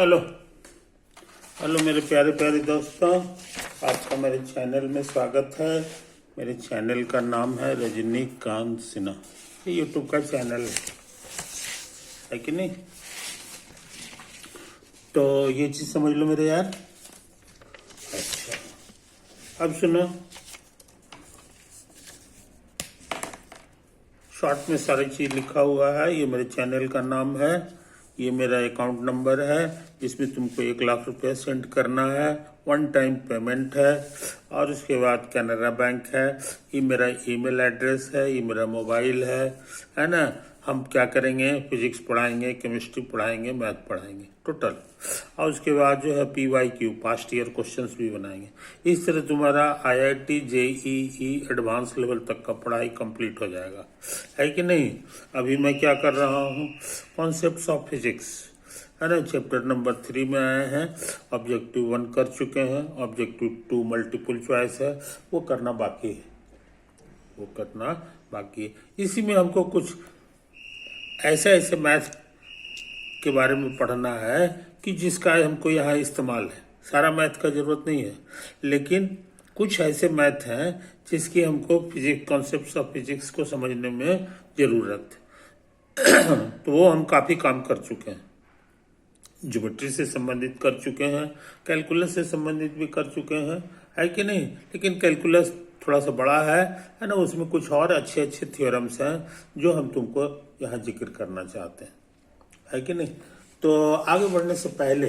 Hello hello मेरे प्यारे प्यारे दोस्तों, आपका मेरे चैनल में स्वागत है। मेरे चैनल का नाम है रजनीकांत सिन्हा। ये यूट्यूब का चैनल है कि नहीं? तो ये चीज़ समझ लो मेरे यार। अच्छा, अब सुनो, शॉर्ट में सारी चीज़ लिखा हुआ है। ये मेरे चैनल का नाम है, ये मेरा अकाउंट नंबर है, इसमें तुमको 1 लाख रुपया सेंड करना है। वन टाइम पेमेंट है। और उसके बाद कैनरा बैंक है। ये मेरा ईमेल एड्रेस है, ये मेरा मोबाइल है ना। हम क्या करेंगे, फिजिक्स पढ़ाएंगे, केमिस्ट्री पढ़ाएंगे, मैथ पढ़ाएंगे टोटल। और उसके बाद जो है PYQ पास्ट ईयर क्वेश्चंस भी बनाएंगे। इस तरह तुम्हारा IIT JEE एडवांस लेवल तक का पढ़ाई कंप्लीट हो जाएगा, है कि नहीं? अभी मैं क्या कर रहा हूँ, कॉन्सेप्ट्स ऑफ फिजिक्स है ना, चैप्टर नंबर 3 में आए हैं। ऑब्जेक्टिव 1 कर चुके हैं, ऑब्जेक्टिव 2 मल्टीपल चॉइस है, वो करना बाकी है। इसी में हमको कुछ ऐसे मैथ के बारे में पढ़ना है कि जिसका हमको यहाँ इस्तेमाल है। सारा मैथ का जरूरत नहीं है, लेकिन कुछ ऐसे मैथ हैं जिसकी हमको फिजिक्स, कॉन्सेप्ट्स ऑफ फिजिक्स को समझने में जरूरत है। तो वो हम काफ़ी काम कर चुके हैं। ज्योमेट्री से संबंधित कर चुके हैं, कैलकुलस से संबंधित भी कर चुके हैं, है कि नहीं? लेकिन कैलकुलस थोड़ा सा बड़ा है ना, उसमें कुछ और अच्छे अच्छे थ्योरम्स हैं जो हम तुमको यहाँ जिक्र करना चाहते हैं, है कि नहीं? तो आगे बढ़ने से पहले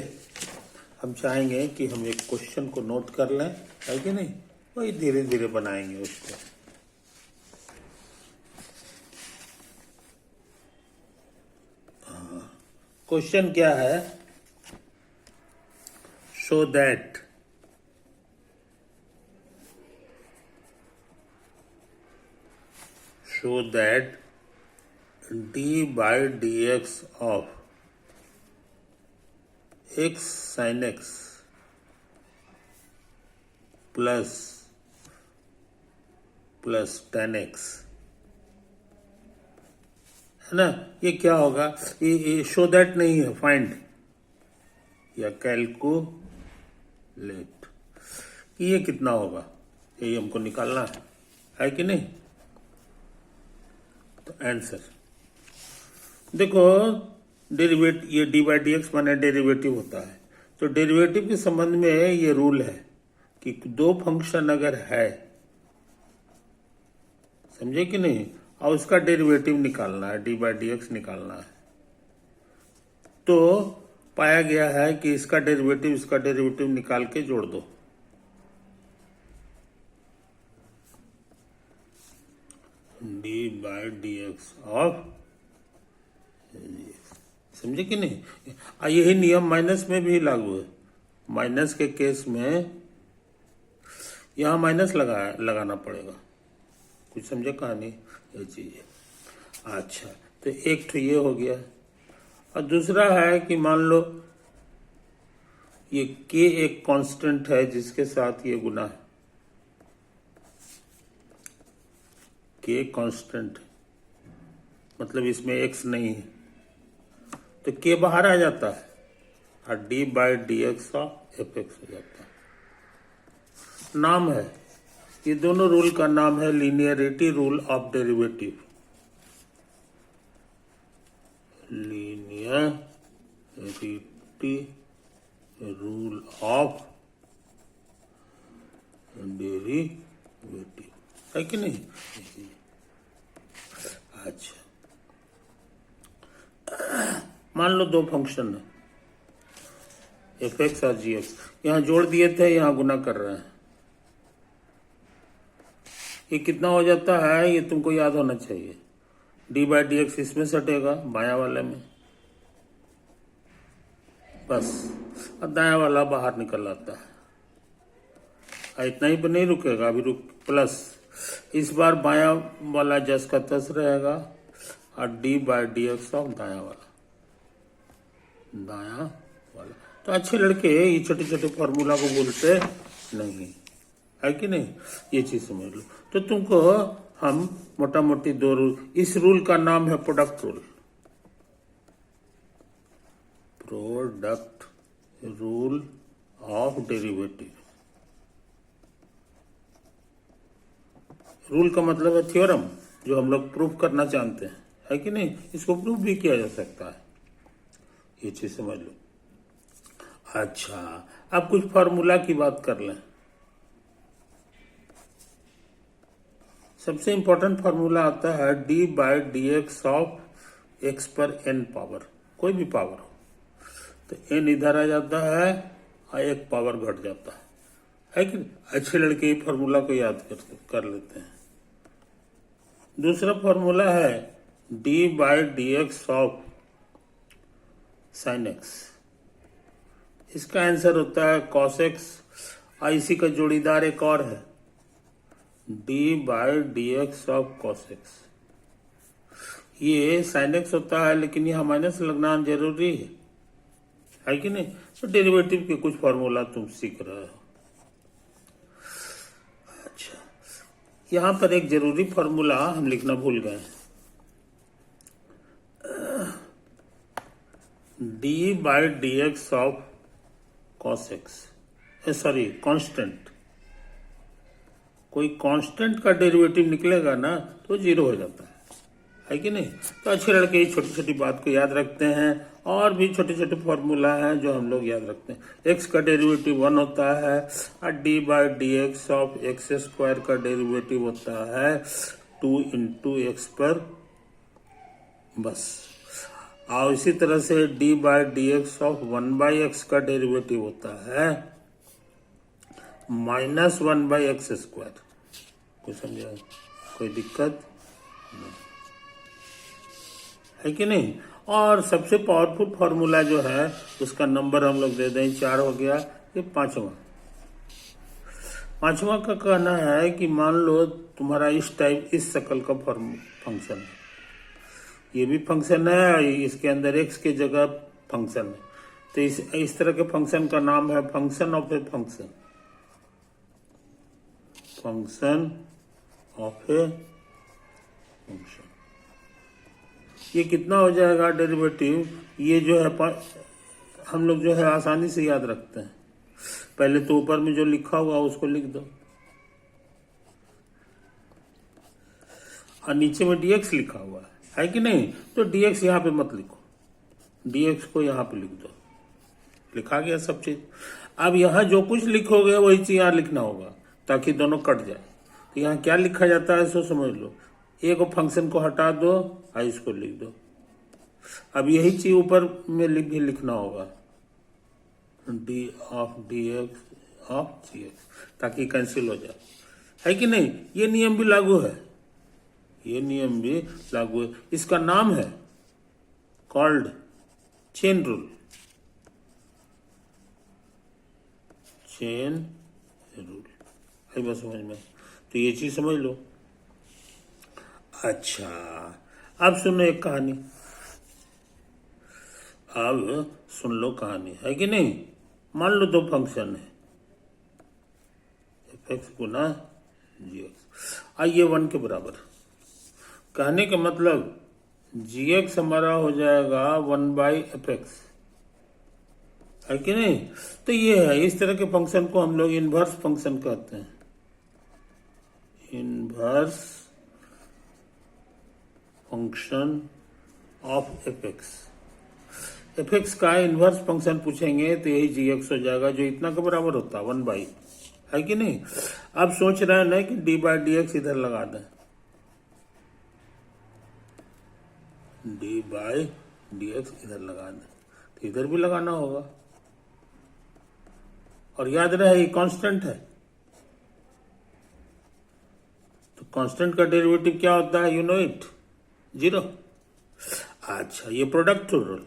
हम चाहेंगे कि हम एक क्वेश्चन को नोट कर लें, है कि नहीं? वही धीरे धीरे बनाएंगे उसको। क्वेश्चन क्या है? Show that d by dx of x sin x plus tan x है ना। ये क्या होगा? ये शो दैट नहीं है, फाइंड या कैलकुलेट। ये कितना होगा, ये हमको निकालना है कि नहीं? तो आंसर देखो, डेरिवेटिव, ये डी बाई डी एक्स माने डेरिवेटिव होता है। तो डेरिवेटिव के संबंध में ये रूल है कि दो फंक्शन अगर है, समझे कि नहीं, और उसका डेरिवेटिव निकालना है, डी बाई डी एक्स निकालना है, तो पाया गया है कि इसका डेरिवेटिव निकाल के जोड़ दो। D by D x of, समझे कि नहीं? यही नियम माइनस में भी लागू है। माइनस के केस में यहां माइनस लगाना पड़ेगा। कुछ समझे कहानी? ये चीज है। अच्छा, तो एक तो ये हो गया। और दूसरा है कि मान लो ये k एक कांस्टेंट है जिसके साथ ये गुना है। k कांस्टेंट मतलब इसमें x नहीं है, तो k बाहर आ जाता है और d by D x of F x हो जाता है। नाम है, ये दोनों रूल का नाम है linearity rule of derivative. Linearity rule of derivative, है कि नहीं? अच्छा, मान लो दो फंक्शन है, एफ एक्स और जी एक्स, यहां जोड़ दिए थे, यहां गुना कर रहे हैं। ये कितना हो जाता है, ये तुमको याद होना चाहिए। डी बाई डी एक्स इसमें सटेगा, बाया वाले में, बस, और दाया वाला बाहर निकल आता है। इतना ही पर नहीं रुकेगा, अभी प्लस, इस बार बाया वाला जस का तस रहेगा और d by D x of दाया वाला। तो अच्छे लड़के ये छोटे छोटे फॉर्मूला को बोलते नहीं, है कि नहीं? ये चीज समझ लो। तो तुमको हम मोटा मोटी दो रूल, इस रूल का नाम है product rule. Rule of derivative. Rule का मतलब है थ्योरम, जो हम लोग प्रूफ करना चाहते हैं, है कि नहीं। इसको प्रूफ भी किया जा सकता है, ये चीज समझ लो। अच्छा, अब कुछ फार्मूला की बात कर लें। सबसे इंपॉर्टेंट फार्मूला आता है d by D x of x पर एन पावर, कोई भी पावर हो तो एन इधर आ जाता है और एक पावर घट जाता है कि नहीं? अच्छे लड़के ये फार्मूला को याद कर लेते हैं। दूसरा फार्मूला है d by D x of sine x, इसका आंसर होता है कॉस एक्स, और इसी का जोड़ीदार एक और है d by D x of cos x. ये साइन एक्स होता है, लेकिन यहाँ माइनस लगना जरूरी है कि नहीं। तो डेरिवेटिव के कुछ फार्मूला तुम सीख रहे हो। अच्छा, यहां पर एक जरूरी फार्मूला हम लिखना भूल गए, D by D x of cos x, sorry constant. कोई कांस्टेंट का डेरिवेटिव निकलेगा ना तो जीरो हो जाता है कि नहीं। तो अच्छे लड़के छोटी छोटी बात को याद रखते हैं, और भी छोटे छोटे फॉर्मूला हैं जो हम लोग याद रखते हैं। एक्स का डेरिवेटिव 1 होता है, और d by D x of x square का डेरिवेटिव होता है 2 इंटू एक्स पर, बस। और इसी तरह से D by D x of 1 by x का डेरिवेटिव होता है -1 बाई एक्स स्क्वायर। कोई समझा, कोई दिक्कत नहीं, है कि नहीं। और सबसे पावरफुल फार्मूला जो है उसका नंबर हम लोग दे दें 4 हो गया, ये पांचवा का कहना है कि मान लो तुम्हारा इस टाइप इस शक्ल का फंक्शन है, ये भी फंक्शन है, इसके अंदर एक्स के जगह फंक्शन है, तो इस तरह के फंक्शन का नाम है function of a function, function of a function. ये कितना हो जाएगा डेरिवेटिव, ये जो है हम लोग जो है आसानी से याद रखते हैं। पहले तो ऊपर में जो लिखा हुआ उसको लिख दो, और नीचे में dx लिखा हुआ है कि नहीं। तो dx यहाँ पे मत लिखो, dx को यहाँ पे लिख दो, लिखा गया सब चीज। अब यहाँ जो कुछ लिखोगे वही चीज यहाँ लिखना होगा, ताकि दोनों कट जाए। तो यहाँ क्या लिखा जाता है सो समझ लो, एक फंक्शन को हटा दो और इसको लिख दो। अब यही चीज ऊपर में भी लिखना होगा, d of d x of g x, ताकि कैंसिल हो जाए, है कि नहीं। ये नियम भी लागू है, ये नियम भी लागू है। इसका नाम है called chain rule, chain rule है बस समझ में। तो ये चीज समझ लो। अच्छा, अब सुनो एक कहानी, अब सुन लो कहानी, है कि नहीं। मान लो 2 फंक्शन है, एफ एक्स गुना जी एक्स, आइए 1 के बराबर। कहने का मतलब जी एक्स हमारा हो जाएगा 1 बाई एफ एक्स, है कि नहीं। तो ये है, इस तरह के फंक्शन को हम लोग इनवर्स फंक्शन कहते हैं, inverse function of F x. F X का इनवर्स फंक्शन पूछेंगे तो यही जी एक्स हो जाएगा, जो इतना के बराबर होता है 1 बाई, है कि नहीं। अब सोच रहे हैं ना कि डी बाई डी एक्स इधर लगा दें, डी बाई डी एक्स इधर लगा दें, तो इधर भी लगाना होगा। और याद रहे ये कांस्टेंट है, तो कांस्टेंट का डेरिवेटिव क्या होता है, यू नो इट, 0। अच्छा, ये प्रोडक्ट रूल,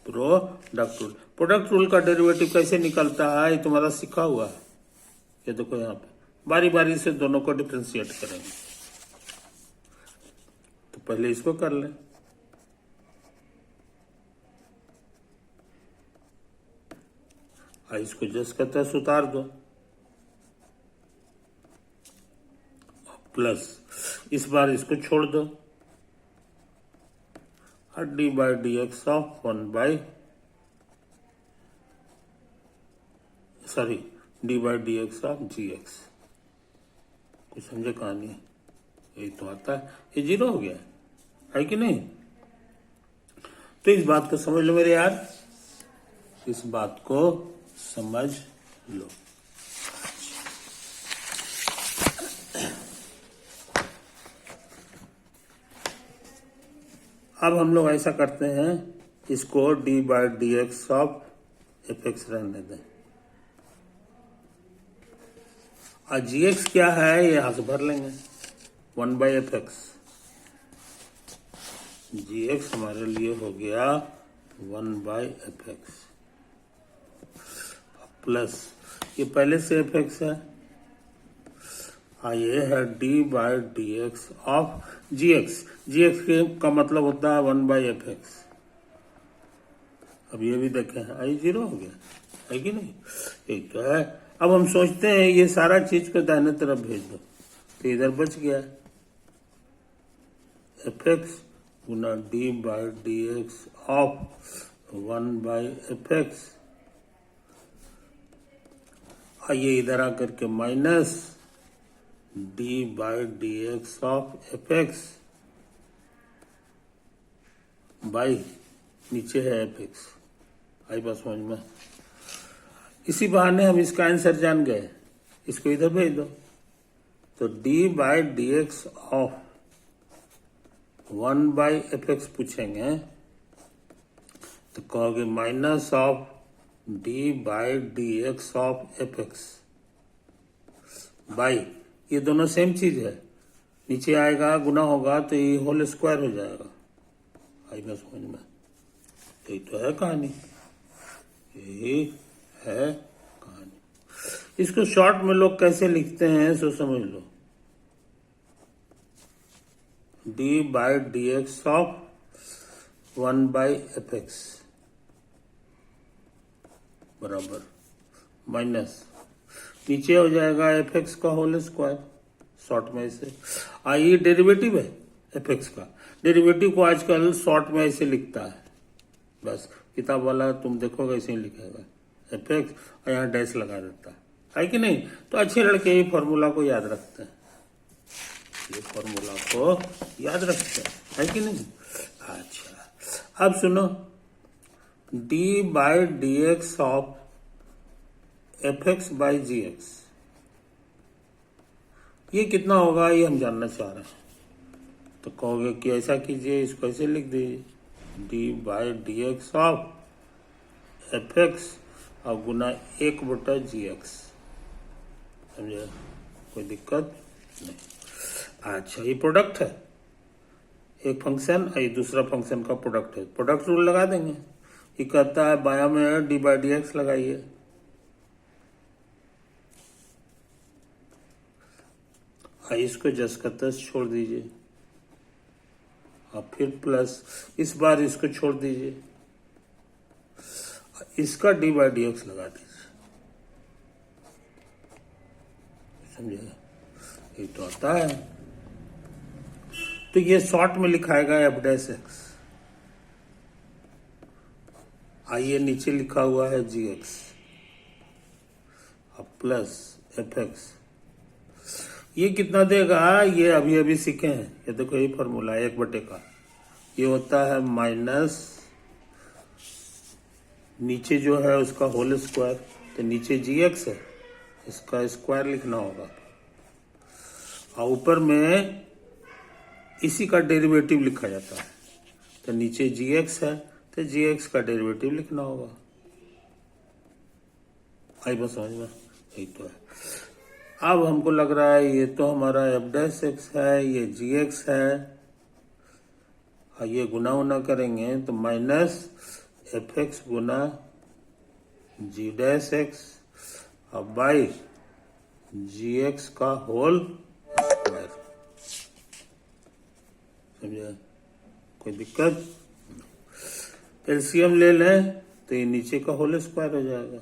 प्रोडक्ट रूल का डेरिवेटिव कैसे निकलता है ये तुम्हारा सीखा हुआ है। ये देखो यहाँ पे बारी बारी से दोनों को डिफ्रेंशिएट करेंगे। तो पहले इसको कर लें, इसको जस्ट कहते हैं सुतार दो, प्लस इस बार इसको छोड़ दो, और d by D x of 1 by sorry d by D x of g x. कुछ समझे कहानी? यही तो आता है, ये जीरो हो गया है कि नहीं? तो इस बात को समझ लो मेरे यार, इस बात को समझ लो। अब हम लोग ऐसा करते हैं, इसको D by D x of F x रहने दें। और जी एक्स क्या है ये यहां से भर लेंगे, 1 by F x. G x हमारे लिए हो गया 1 बाई एफ एक्स प्लस ये पहले से एफ एक्स है, ये है d by D x of g x. G x का मतलब होता है 1 बाई एफ एक्स। अब ये भी देखें, आई जीरो हो गया है कि नहीं? एक तो है। अब हम सोचते हैं ये सारा चीज को दाहिने तरफ भेज दो, तो इधर बच गया F x Guna D by D x of 1 by F x. ये इधर आकर के minus D by D x of F x by नीचे है एफ एक्स। आई बात समझ में? इसी बहाने हम इसका आंसर जान गए, इसको इधर भेज दो, तो D by D x of 1 by F x पूछेंगे तो कहोगे minus of D by D x of F x by, ये दोनों सेम चीज है, नीचे आएगा गुना होगा तो ये होल स्क्वायर हो जाएगा। आई बात समझ में? यही तो है कहानी, यही है कहानी। इसको शॉर्ट में लोग कैसे लिखते हैं सो समझ लो, D by D x of 1 by F X बराबर माइनस नीचे हो जाएगा एफ एक्स का होल स्क्वायर, शॉर्ट में ऐसे। ये डेरिवेटिव है एफ एक्स का, डेरिवेटिव को आजकल शॉर्ट में ऐसे लिखता है, बस किताब वाला तुम देखोगे ऐसे ही लिखेगा एफ एक्स और यहाँ डैश लगा देता है कि नहीं? तो अच्छे लड़के ये फॉर्मूला को याद रखते हैं, ये फॉर्मूला को याद रखते हैं, है कि नहीं? अच्छा अब सुनो, d by D x of F x by ji x, ये कितना होगा ये हम जानना चाह रहे हैं। तो कहोगे कि ऐसा कीजिए, इसको ऐसे लिख दीजिए, D by D x of F x और गुना 1 बटा जी एक्स। समझे? कोई दिक्कत नहीं। अच्छा ये प्रोडक्ट है, एक फंक्शन और ये दूसरा फंक्शन का प्रोडक्ट है, प्रोडक्ट रूल लगा देंगे। ये कहता है बाया में डी बाई डी एक्स लगाइए, इसको जस का तस छोड़ दीजिए और फिर प्लस, इस बार इसको छोड़ दीजिए, इसका डी बाई डी एक्स लगा दीजिए। समझे? ये तो आता है। तो ये शॉर्ट में लिखाएगा एफ डैश एक्स, आइए नीचे लिखा हुआ है जी एक्स और प्लस एफ एक्स। ये कितना देगा ये अभी अभी सीखे हैं, ये देखो ये फॉर्मूला 1 बटे का, ये होता है माइनस नीचे जो है उसका होल स्क्वायर, तो नीचे जी एक्स है इसका स्क्वायर लिखना होगा और ऊपर में इसी का डेरिवेटिव लिखा जाता है, तो नीचे जी एक्स है तो जी एक्स का डेरिवेटिव लिखना होगा। आई बस समझ में? यही तो है। अब हमको लग रहा है ये तो हमारा एफ डैश एक्स है, ये जी एक्स है और ये गुना उना करेंगे तो माइनस एफ एक्स गुना जी डैश एक्स और बाई जी एक्स का होल स्क्वायर। समझे? कोई दिक्कत? एलसीएम ले लें तो ये नीचे का होल स्क्वायर हो जाएगा,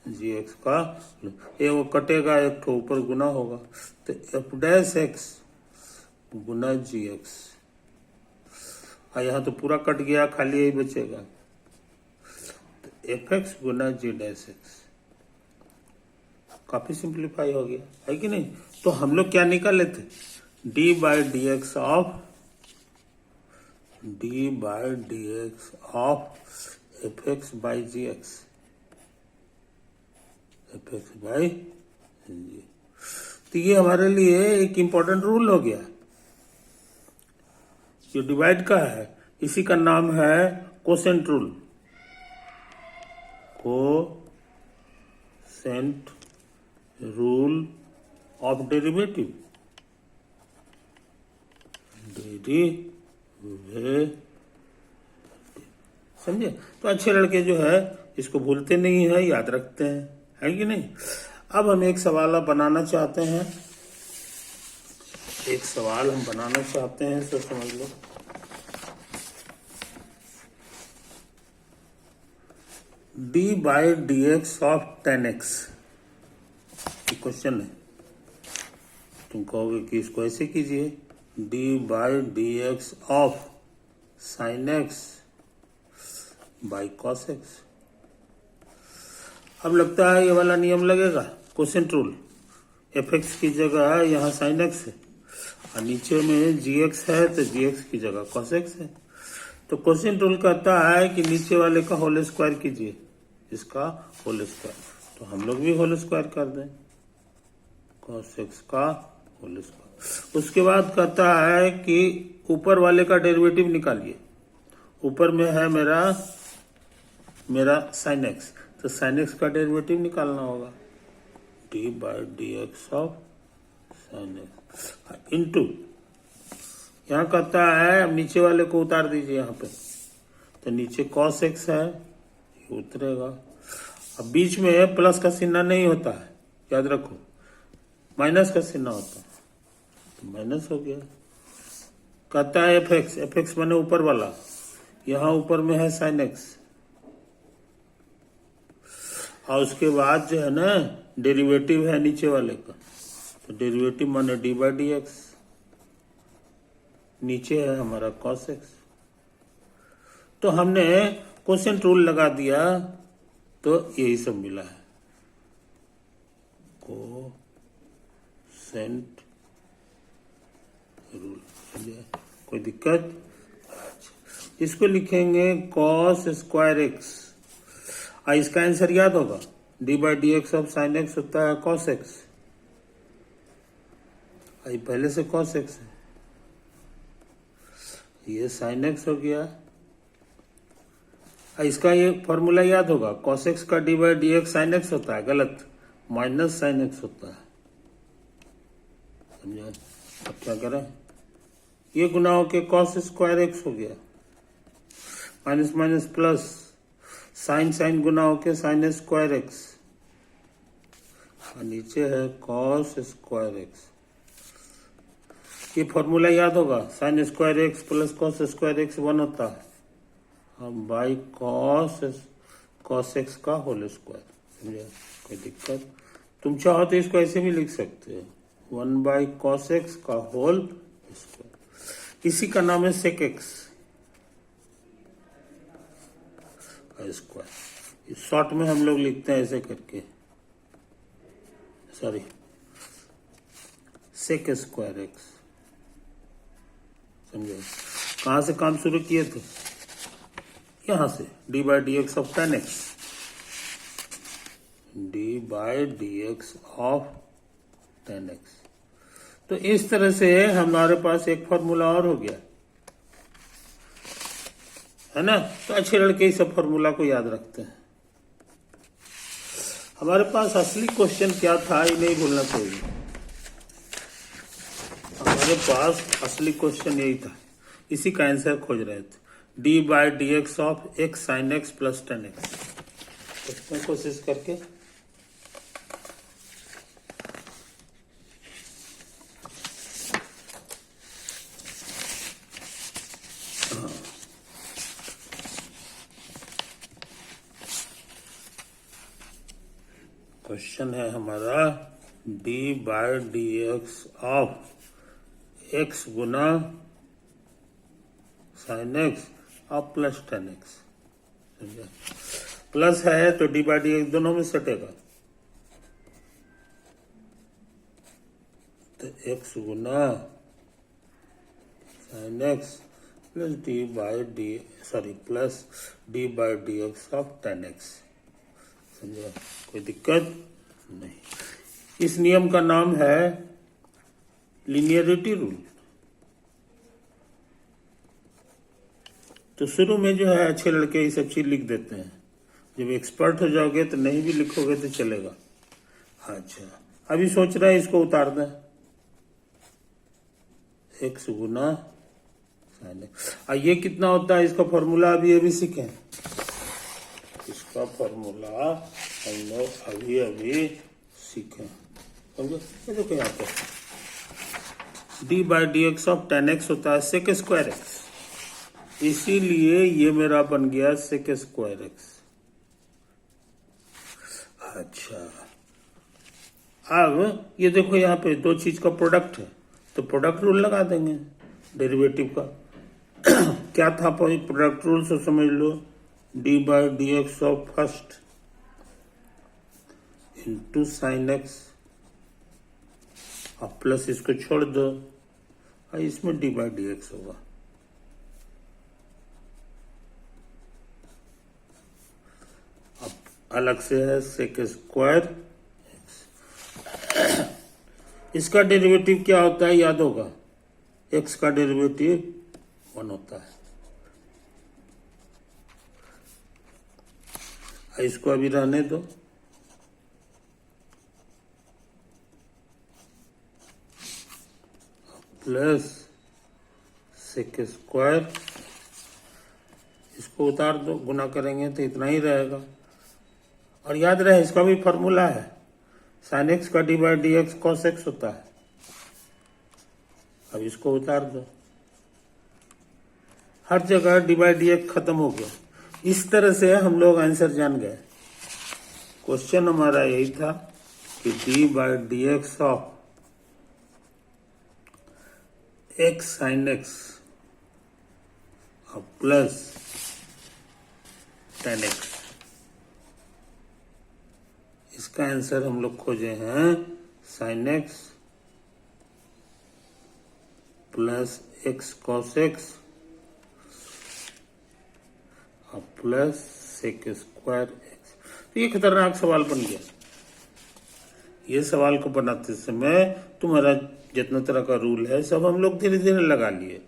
जी एक्स का ये वो कटेगा, एक तो ऊपर गुना होगा, तो एफ डैश एक्स गुना जी एक्स, यहाँ तो पूरा कट गया, खाली यही बचेगा, तो एफ एक्स गुना जी डैश एक्स। काफी सिंप्लीफाई हो गया, है कि नहीं। तो हम लोग क्या निकाले थे, D by D x of F x by ji X, F x by G. तो ये हमारे लिए एक इंपॉर्टेंट रूल हो गया। जो डिवाइड का है इसी का नाम है quotient rule, quotient rule of derivative, समझे। तो अच्छे लड़के जो है इसको भूलते नहीं है, याद रखते हैं, है कि नहीं। अब हम एक सवाल बनाना चाहते हैं, तो समझ लो। D by D x of 10x question है। तुम कहोगे कि इसको ऐसे कीजिए, D by D x of sine X by cos X. अब लगता है ये वाला नियम लगेगा, कोसेंट रूल। एफ एक्स की जगह यहाँ साइन एक्स है और नीचे में जी एक्स है, तो जी एक्स की जगह कॉस एक्स है। तो कोसेंट रूल कहता है कि नीचे वाले का होल स्क्वायर कीजिए, इसका होल स्क्वायर। तो हम लोग भी होल स्क्वायर कर दें, कॉस एक्स का होल स्क्वायर। उसके बाद कहता है कि ऊपर वाले का डेरिवेटिव निकालिए। ऊपर में है मेरा साइन एक्स, तो साइन एक्स का डेरिवेटिव निकालना होगा, D by D x of sine x into, यहाँ कहता है अब नीचे वाले को उतार दीजिए यहाँ पे, तो नीचे कॉस एक्स है, ये उतरेगा। अब बीच में प्लस का चिन्ह नहीं होता है, याद रखो, माइनस का चिन्ह होता है, तो माइनस हो गया। कहता है एफ एक्स माने ऊपर वाला, यहाँ ऊपर में है साइन एक्स, और उसके बाद जो है ना डेरिवेटिव है नीचे वाले का, तो डेरिवेटिव माने डी बाई डी एक्स, नीचे है हमारा कॉस एक्स। तो हमने कोसेंट रूल लगा दिया, तो यही सब मिला है, कोसेंट रूल। कोई दिक्कत? इसको लिखेंगे कॉस स्क्वायर एक्स, इसका आंसर याद होगा, D by D x of sine x होता है कॉस एक्स, पहले से कॉस एक्स है, ये साइन एक्स हो गया। इसका ये फॉर्मूला याद होगा, कॉस एक्स का D by D x sine x होता है, गलत, माइनस साइन एक्स होता है, समझे। अब क्या करें, ये गुना होके कॉस स्क्वायर एक्स हो गया, माइनस माइनस प्लस, साइन गुना होके साइन स्क्वायर एक्स, और नीचे है कॉस स्क्वायर एक्स। ये फॉर्मूला याद होगा, sine square x plus cos square x 1 होता है, हम बाई कॉस एक्स का होल स्क्वायर, समझे। कोई दिक्कत? तुम चाहो तो इसको ऐसे भी लिख सकते हो, 1 बाई कॉस एक्स का होल स्क्वायर। इसी का नाम है सेक एक्स स्क्वायर। शॉर्ट में हम लोग लिखते हैं ऐसे करके, सॉरी, सेक स्क्वायर एक्स, समझे। कहां से काम शुरू किए थे, यहां से, D by D x of 10x, D by D x of 10x। तो इस तरह से हमारे पास एक फॉर्मूला और हो गया, है ना। तो अच्छे लड़के इस फॉर्मूला को याद रखते हैं। हमारे पास असली क्वेश्चन क्या था, ये नहीं भूलना चाहिए। हमारे पास असली क्वेश्चन यही था, इसी का आंसर खोज रहे थे, D by D x of x sine x plus 10x। देखते हैं कोशिश करके। क्वेश्चन है हमारा, D by D x of x Guna sine x और प्लस 10x, समझे। प्लस है तो डी बाई डी एक्स दोनों में सटेगा, तो x Guna sign x plus D by D x of ten x. समझा? कोई दिक्कत नहीं। इस नियम का नाम है लीनियरिटी रूल। तो शुरू में जो है अच्छे लड़के ये सब चीज लिख देते हैं, जब एक्सपर्ट हो जाओगे तो नहीं भी लिखोगे तो चलेगा। अच्छा, अभी सोच रहे हैं इसको उतार दें, एक्स गुना साइन एक्स। ये कितना होता है इसका फॉर्मूला अभी सीखें। इसका फॉर्मूला हम लोग अभी सीखें। समझो? ये देखो यहाँ पर D by D x of ten x होता है सेक स्क्वायर एक्स, इसीलिए ये मेरा बन गया सेक स्क्वायर एक्स। अच्छा, अब ये देखो यहाँ पे दो चीज का प्रोडक्ट है, तो प्रोडक्ट रूल लगा देंगे डेरिवेटिव का। क्या था प्रोडक्ट रूल से समझ लो, D by D x of first into sine X, अब प्लस इसको छोड़ दो, इसमें डी बाई डी एक्स होगा। अब अलग से है सेक स्क्वायर एक्स। इसका डेरिवेटिव क्या होता है याद होगा, एक्स का डेरिवेटिव 1 होता है। इसको अभी रहने दो, प्लस सेक स्क्वायर, इसको उतार दो, गुना करेंगे तो इतना ही रहेगा। और याद रहे इसका भी फॉर्मूला है, साइन एक्स का D by D x cos x होता है। अब इसको उतार दो, हर जगह डी बाई डी एक्स खत्म हो गया। इस तरह से हम लोग आंसर जान गए। क्वेश्चन हमारा यही था कि d by D x of x sine x plus ten x, इसका आंसर हम लोग खोजे हैं sine x plus x cos x plus sec square x. तो ये खतरनाक सवाल बन गया। ये सवाल को बनाते समय तुम्हारा जितना तरह का रूल है सब हम लोग धीरे धीरे लगा लिए।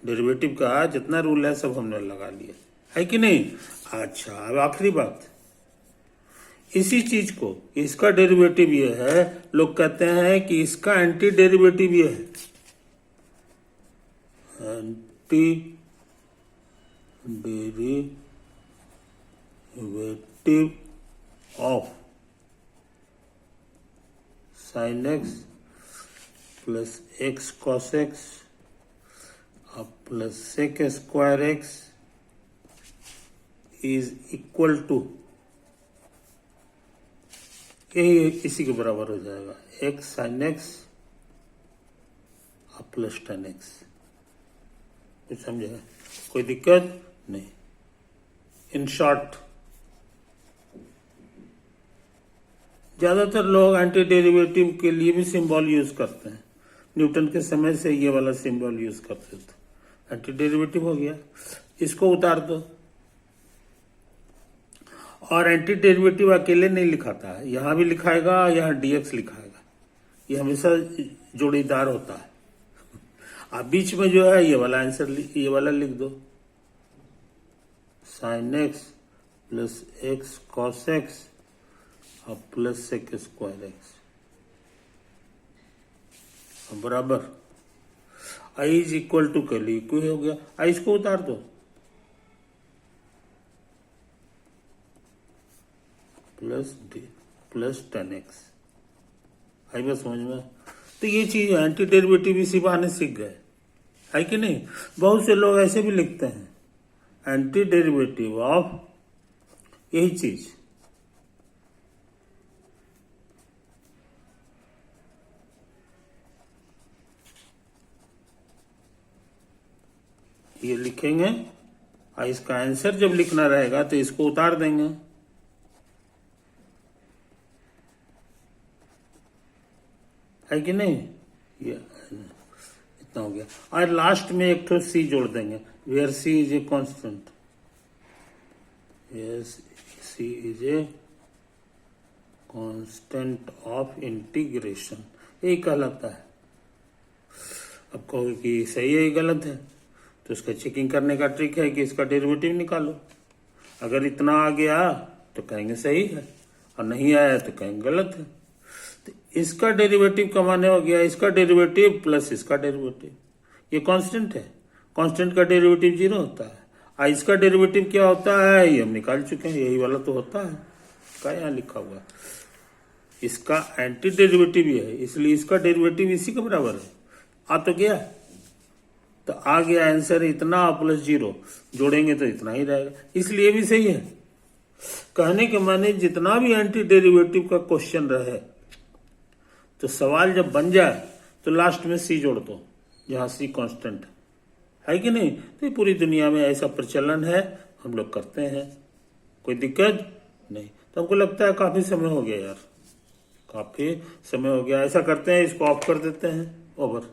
डेरिवेटिव का जितना रूल है सब हमने लगा लिया, है कि नहीं? अच्छा, अब आखिरी बात, इसी चीज को, इसका डेरिवेटिव ये है, लोग कहते हैं कि इसका एंटी डेरिवेटिव ये है, anti derivative of sine x plus x cos x plus sec square x is equal to, यही इसी के बराबर हो जाएगा, x sine x plus ten x. कुछ समझे? कोई दिक्कत नहीं। इन शॉर्ट, ज्यादातर लोग एंटी डेरिवेटिव के लिए भी सिंबल यूज करते हैं। न्यूटन के समय से ये वाला सिंबल यूज करते थे। एंटी डेरिवेटिव हो गया, इसको उतार दो। और एंटी डेरिवेटिव अकेले नहीं लिखाता है, यहां भी लिखाएगा, यहां डीएक्स लिखाएगा, ये हमेशा जोड़ीदार होता है। आप बीच में जो है ये वाला आंसर, ये वाला लिख दो, sine x plus x cos x plus sec square x बराबर आई इज इक्वल टू कर ली, इक्वल हो गया। आई इसको उतार दो, plus D plus ten X. आई बात समझ में? तो ये चीज एंटी डेरिवेटिव इसी बहाने सीख गए, है कि नहीं? बहुत से लोग ऐसे भी लिखते हैं, एंटी डेरिवेटिव ऑफ यही चीज, ये लिखेंगे और इसका आंसर जब लिखना रहेगा तो इसको उतार देंगे। है कि नहीं? ये इतना हो गया। और लास्ट में एक तो सी जोड़ देंगे, where c is a constant, yes c is a constant of integration. यही कहलाता है। अब कहोगे कि सही है, गलत है, तो इसका चेकिंग करने का ट्रिक है कि इसका डेरिवेटिव निकालो। अगर इतना आ गया तो कहेंगे सही है, और नहीं आया तो कहेंगे गलत है। तो इसका डेरिवेटिव का माने हो गया इसका डेरिवेटिव प्लस इसका डेरिवेटिव। ये कांस्टेंट है, कांस्टेंट का डेरिवेटिव 0 होता है। और इसका डेरिवेटिव क्या होता है ये हम निकाल चुके हैं, यही वाला तो होता है, क्या यहाँ लिखा हुआ है। इसका एंटी डेरिवेटिव ये है, इसलिए इसका डेरिवेटिव इसी के बराबर है। आ तो गया, तो आ गया आंसर इतना प्लस 0, जोड़ेंगे तो इतना ही रहेगा, इसलिए भी सही है। कहने के माने जितना भी एंटी डेरिवेटिव का क्वेश्चन रहे, तो सवाल जब बन जाए तो लास्ट में सी जोड़ दो, जहां सी कांस्टेंट है कि नहीं। तो ये पूरी दुनिया में ऐसा प्रचलन है, हम लोग करते हैं, कोई दिक्कत नहीं। तो हमको लगता है काफी समय हो गया यार, काफी समय हो गया। ऐसा करते हैं, इसको ऑफ कर देते हैं, ओवर।